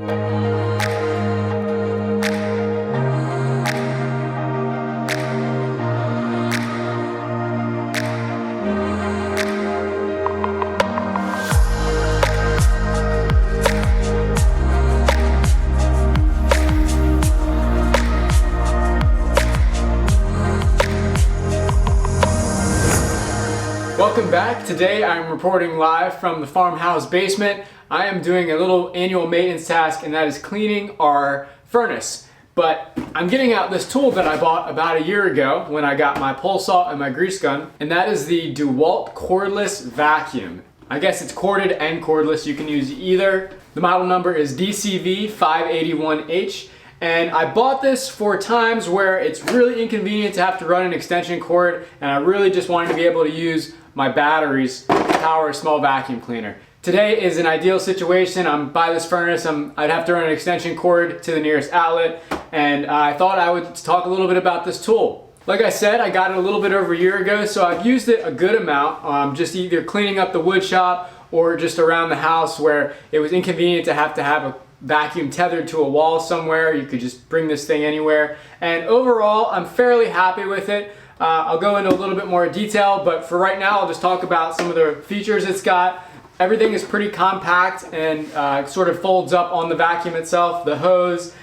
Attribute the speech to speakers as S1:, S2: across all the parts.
S1: Welcome back. Today I'm reporting live from the farmhouse basement. I am doing a little annual maintenance task, and that is cleaning our furnace. But I'm getting out this tool that I bought about a year ago when I got my pole saw and my grease gun, and that is the Dewalt cordless vacuum. I guess it's corded and cordless. You can use either. The model number is DCV581H. And I bought this for times where it's really inconvenient to have to run an extension cord, and I really just wanted to be able to use my batteries to power a small vacuum cleaner. Today is an ideal situation. I'm by this furnace. I'd have to run an extension cord to the nearest outlet, and I thought I would talk a little bit about this tool. Like I said, I got it a little bit over a year ago, so I've used it a good amount, just either cleaning up the wood shop or just around the house where it was inconvenient to have a vacuum tethered to a wall somewhere. You could just bring this thing anywhere. And overall, I'm fairly happy with it. I'll go into a little bit more detail, but for right now, I'll just talk about some of the features it's got. Everything is pretty compact and sort of folds up on the vacuum itself. The hose,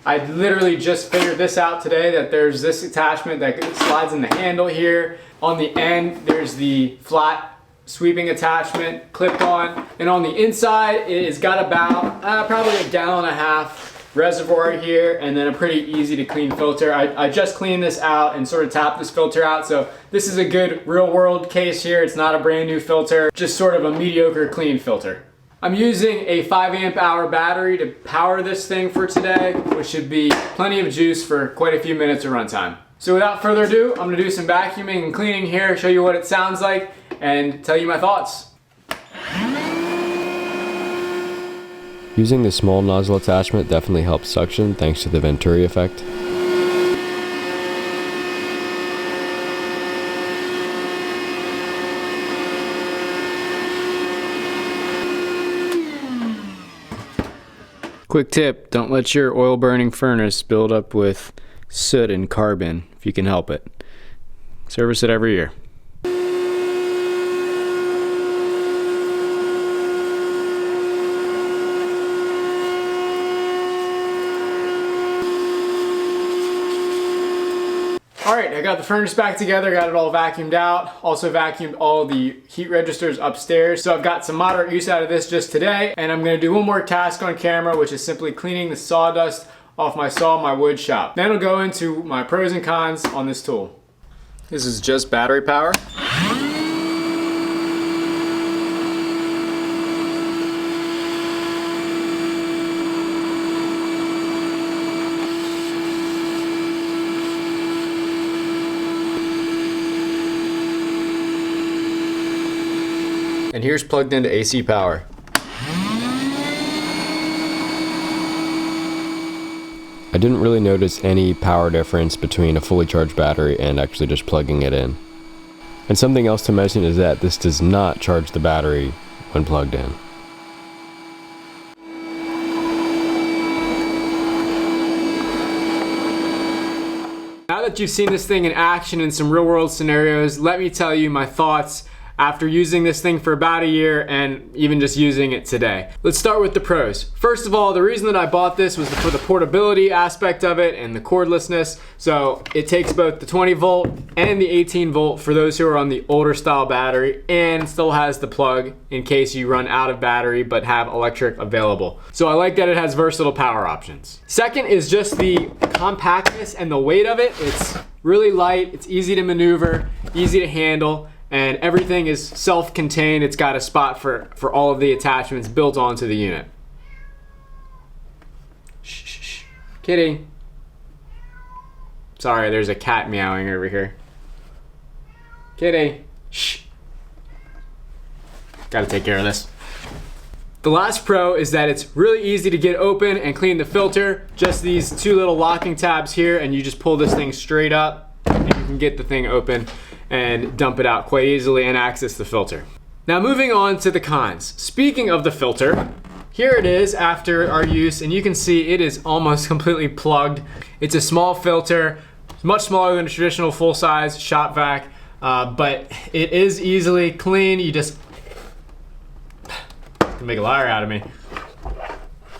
S1: I literally just figured this out today, that there's this attachment that slides in the handle here. On the end, there's the flat sweeping attachment clipped on, and on the inside it has got about probably 1.5 gallon reservoir here, and then a pretty easy to clean filter. I just cleaned this out and sort of tapped this filter out, so this is a good real world case here. It's not a brand new filter, just sort of a mediocre clean filter. I'm using a 5 amp hour battery to power this thing for today, which should be plenty of juice for quite a few minutes of runtime. So without further ado, I'm gonna do some vacuuming and cleaning here, show you what it sounds like, and tell you my thoughts.
S2: Using the small nozzle attachment definitely helps suction thanks to the Venturi effect. Quick tip, don't let your oil burning furnace build up with soot and carbon if you can help it. Service it every year.
S1: Alright, I got the furnace back together, got it all vacuumed out. Also vacuumed all the heat registers upstairs. So I've got some moderate use out of this just today, and I'm gonna do one more task on camera, which is simply cleaning the sawdust off my saw, my wood shop. Then I'll go into my pros and cons on this tool.
S2: This is just battery power. And here's plugged into AC power. I didn't really notice any power difference between a fully charged battery and actually just plugging it in. And something else to mention is that this does not charge the battery when plugged in.
S1: Now that you've seen this thing in action in some real world scenarios, let me tell you my thoughts after using this thing for about a year and even just using it today. Let's start with the pros. First of all, the reason that I bought this was for the portability aspect of it and the cordlessness. So it takes both the 20 volt and the 18 volt for those who are on the older style battery, and still has the plug in case you run out of battery but have electric available. So I like that it has versatile power options. Second is just the compactness and the weight of it. It's really light, it's easy to maneuver, easy to handle, and everything is self-contained. It's got a spot for all of the attachments built onto the unit. Shh, shh, shh. Kitty. Sorry, there's a cat meowing over here. Kitty. Shh. Gotta take care of this. The last pro is that it's really easy to get open and clean the filter. Just these two little locking tabs here, and you just pull this thing straight up and you can get the thing open and dump it out quite easily and access the filter. Now moving on to the cons. Speaking of the filter, Here it is after our use, and you can see it is almost completely plugged. It's a small filter, much smaller than a traditional full-size shop vac, but it is easily clean. You just can make a liar out of me.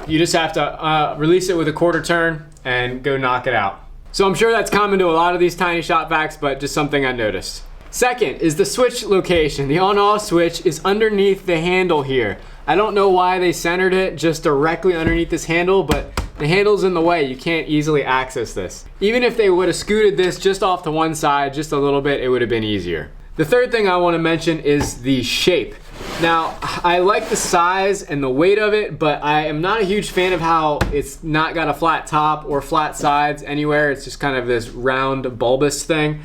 S1: You just have to release it with a quarter turn and go knock it out. So I'm sure that's common to a lot of these tiny shop vacs, but just something I noticed. Second is the switch location. The on-off switch is underneath the handle here. I don't know why they centered it just directly underneath this handle, but the handle's in the way. You can't easily access this. Even if they would have scooted this just off to one side just a little bit, it would have been easier. The third thing I want to mention is the shape. Now, I like the size and the weight of it, but I am not a huge fan of how it's not got a flat top or flat sides anywhere. It's just kind of this round bulbous thing.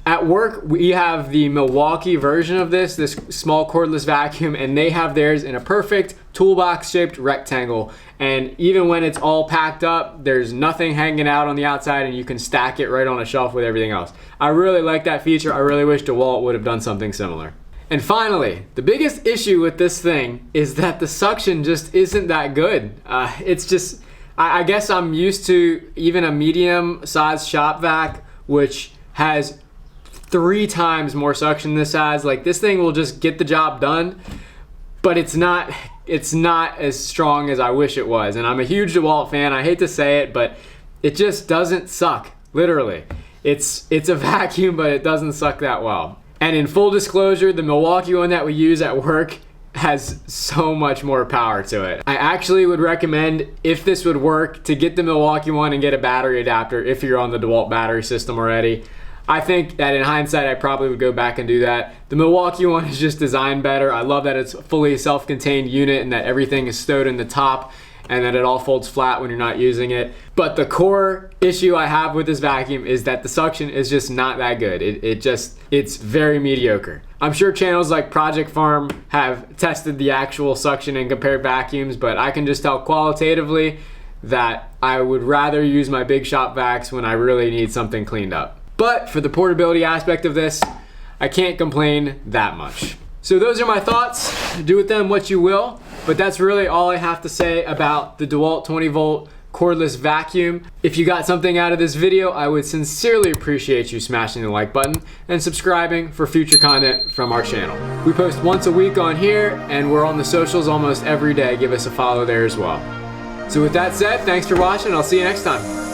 S1: At work, we have the Milwaukee version of this small cordless vacuum, and they have theirs in a perfect toolbox-shaped rectangle. And even when it's all packed up, there's nothing hanging out on the outside, and you can stack it right on a shelf with everything else. I really like that feature. I really wish Dewalt would have done something similar. And finally, the biggest issue with this thing is that the suction just isn't that good. It's just, I guess I'm used to even a medium-sized shop vac, which has 3 times more suction this size. Like, this thing will just get the job done, but it's not as strong as I wish it was. And I'm a huge Dewalt fan. I hate to say it, but it just doesn't suck, literally. It's a vacuum, but it doesn't suck that well. And in full disclosure, the Milwaukee one that we use at work has so much more power to it. I actually would recommend, if this would work, to get the Milwaukee one and get a battery adapter if you're on the Dewalt battery system already. I think that in hindsight, I probably would go back and do that. The Milwaukee one is just designed better. I love that it's a fully self-contained unit and that everything is stowed in the top and that it all folds flat when you're not using it. But the core issue I have with this vacuum is that the suction is just not that good. It's very mediocre. I'm sure channels like Project Farm have tested the actual suction and compared vacuums, but I can just tell qualitatively that I would rather use my big shop vacs when I really need something cleaned up. But for the portability aspect of this, I can't complain that much. So those are my thoughts. Do with them what you will, but that's really all I have to say about the Dewalt 20-volt cordless vacuum. If you got something out of this video, I would sincerely appreciate you smashing the like button and subscribing for future content from our channel. We post once a week on here, and we're on the socials almost every day. Give us a follow there as well. So with that said, thanks for watching. I'll see you next time.